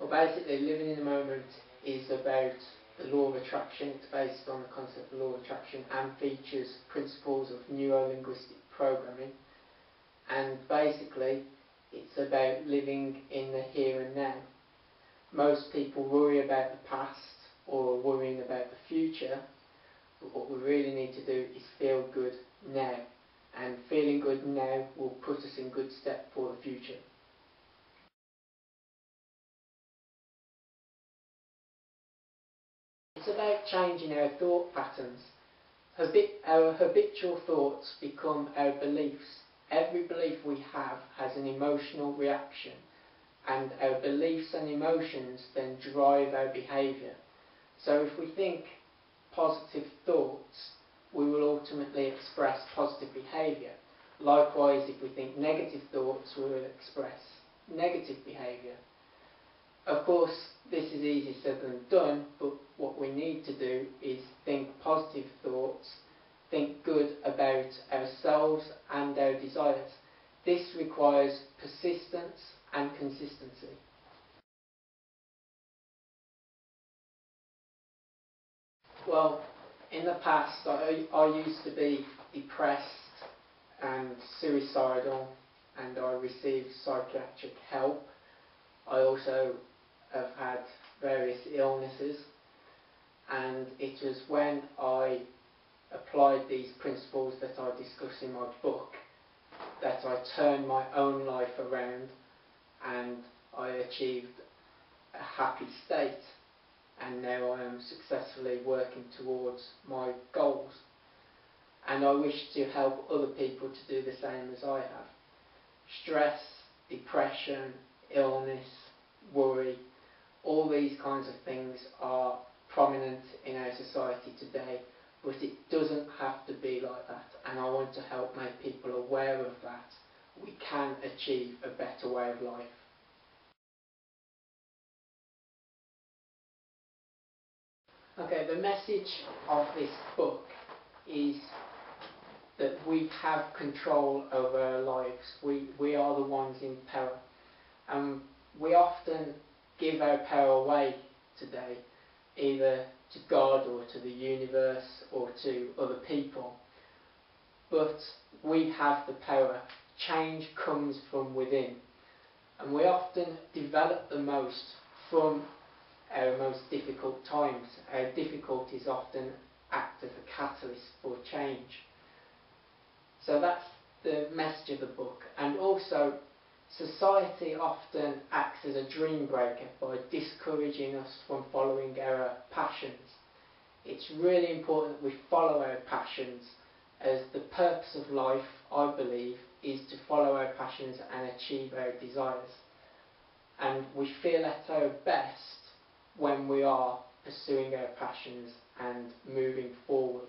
Well, basically, living in the moment is about the law of attraction. It's based on the concept of law of attraction and features principles of neuro-linguistic programming. And basically, it's about living in the here and now. Most people worry about the past or are worrying about the future, but what we really need to do is feel good now. And feeling good now will put us in good step for the future. It's about changing our thought patterns. Our habitual thoughts become our beliefs. Every belief we have has an emotional reaction, and our beliefs and emotions then drive our behaviour. So if we think positive thoughts, we will ultimately express positive behaviour. Likewise, if we think negative thoughts, we will express negative behaviour. Of course, this is easier said than done, but what we need to do is think positive thoughts, think good about ourselves and our desires. This requires persistence and consistency. Well, in the past, I used to be depressed and suicidal, and I received psychiatric help. I also have had various illnesses, and it was when I applied these principles that I discuss in my book that I turned my own life around and I achieved a happy state, and now I am successfully working towards my goals, and I wish to help other people to do the same as I have. Stress, depression, illness, worry, all these kinds of things are prominent in our society today, but it doesn't have to be like that, and I want to help make people aware of that. We can achieve a better way of life. Okay, the message of this book is that we have control over our lives. We are the ones in power. And we often give our power away today, either to God or to the universe or to other people. But we have the power. Change comes from within. And we often develop the most from our most difficult times. Our difficulties often act as a catalyst for change. So that's the message of the book. And also, society often acts as a dream breaker by discouraging us from following our passions. It's really important that we follow our passions, as the purpose of life, I believe, is to follow our passions and achieve our desires. And we feel at our best when we are pursuing our passions and moving forward.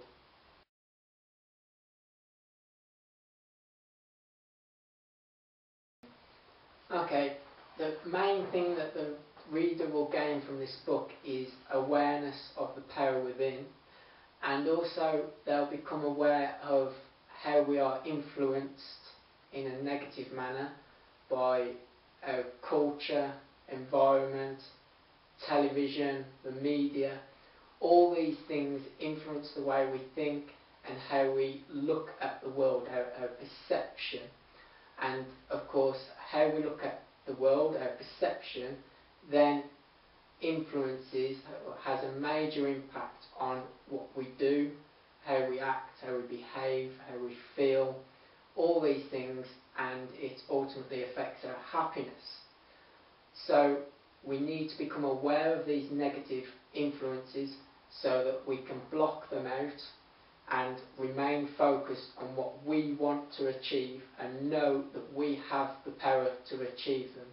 Okay, the main thing that the reader will gain from this book is awareness of the power within, and also they'll become aware of how we are influenced in a negative manner by our culture, environment, television, the media. All these things influence the way we think and how we look at the world, our perception. And of course, how we look at the world, our perception, then influences, has a major impact on what we do, how we act, how we behave, how we feel, all these things, and it ultimately affects our happiness. So we need to become aware of these negative influences so that we can block them out and remain focused on what we want to achieve and know that we have the power to achieve them.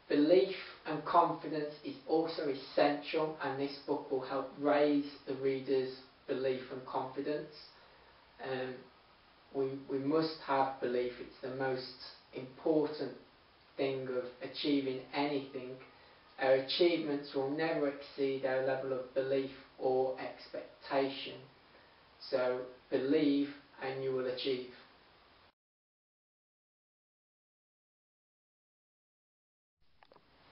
Belief and confidence is also essential, and this book will help raise the reader's belief and confidence. We must have belief. It's the most important thing of achieving anything. Our achievements will never exceed our level of belief or expectation. So believe and you will achieve.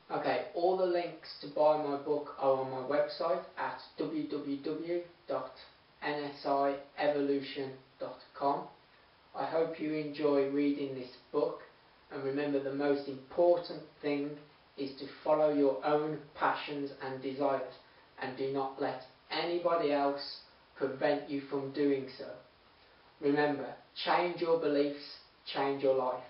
Okay, all the links to buy my book are on my website at www.nsievolution.com. I hope you enjoy reading this book, and remember, the most important thing is to follow your own passions and desires, and do not let anybody else prevent you from doing so. Remember, change your beliefs, change your life.